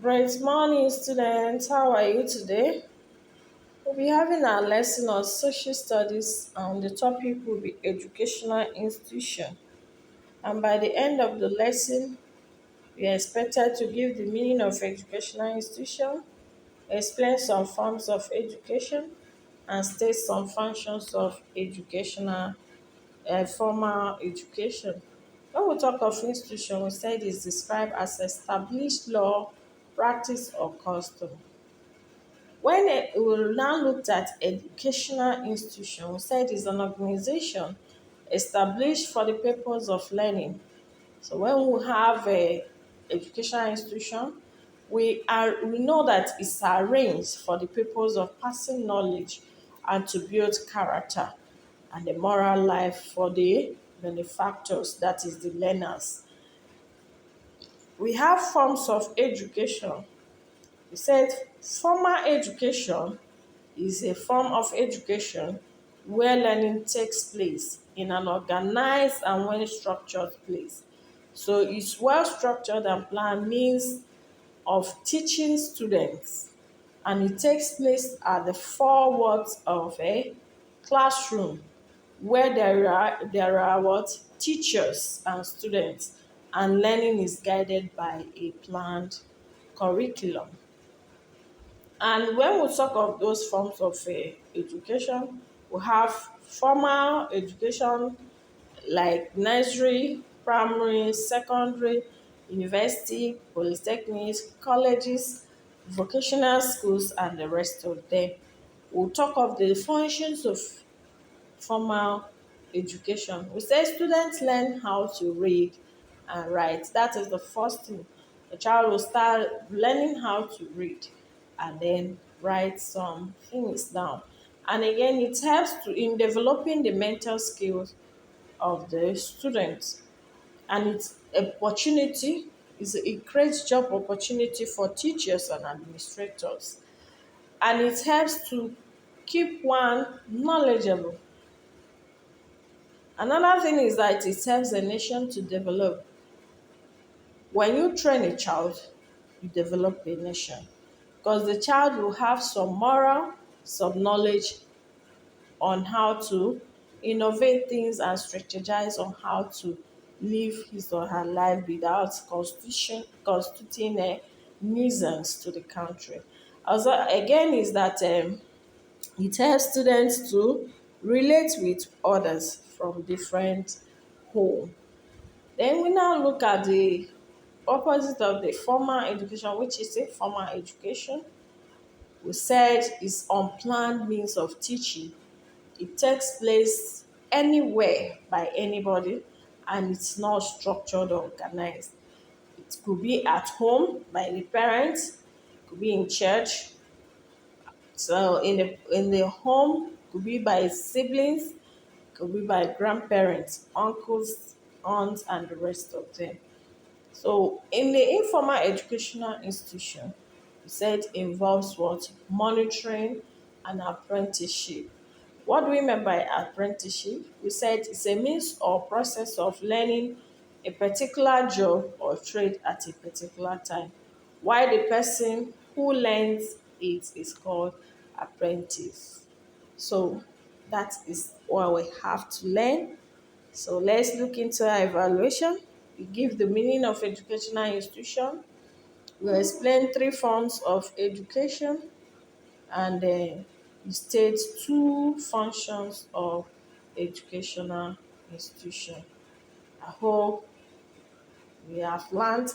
Great morning, students. How are you today? We'll be having our lesson on social studies, and the topic will be educational institution. And by the end of the lesson, we are expected to give the meaning of educational institution, explain some forms of education, and state some functions of educational formal education. When we talk of institution, we said it's described as established law, practice, or custom. We now looked at educational institution, we said it's an organization established for the purpose of learning. So when we have a educational institution, we know that it's arranged for the purpose of passing knowledge and to build character and the moral life for the benefactors, that is the learners. We have forms of education. We said formal education is a form of education where learning takes place in an organized and well structured place. So it's well structured and planned means of teaching students, and it takes place at the four walls of a classroom where there are what teachers and students, and learning is guided by a planned curriculum. And when we talk of those forms of education, we have formal education like nursery, primary, secondary, university, polytechnics, colleges, vocational schools, and the rest of them. We'll talk of the functions of formal education. We say students learn how to read and write. That is the first thing. The child will start learning how to read and then write some things down. And again, it helps to in developing the mental skills of the students. And it's opportunity is a great job opportunity for teachers and administrators. And it helps to keep one knowledgeable. Another thing is that it helps a nation to develop. When you train a child, you develop a nation because the child will have some moral, some knowledge on how to innovate things and strategize on how to live his or her life without constituting a nuisance to the country. Also, again, is that it helps students to relate with others from different home. Then we now look at the opposite of the formal education, which is a formal education. We said is unplanned means of teaching. It takes place anywhere by anybody, and it's not structured or organized. It could be at home by the parents, it could be in church, so in the home, could be by siblings, could be by grandparents, uncles, aunts, and the rest of them. So in the informal educational institution, we said involves what? Monitoring and apprenticeship. What do we mean by apprenticeship? We said it's a means or process of learning a particular job or trade at a particular time. While the person who learns it is called apprentice. So that is what we have to learn. So let's look into our evaluation. We give the meaning of educational institution. We explain three forms of education, and we state two functions of educational institution. I hope we have learned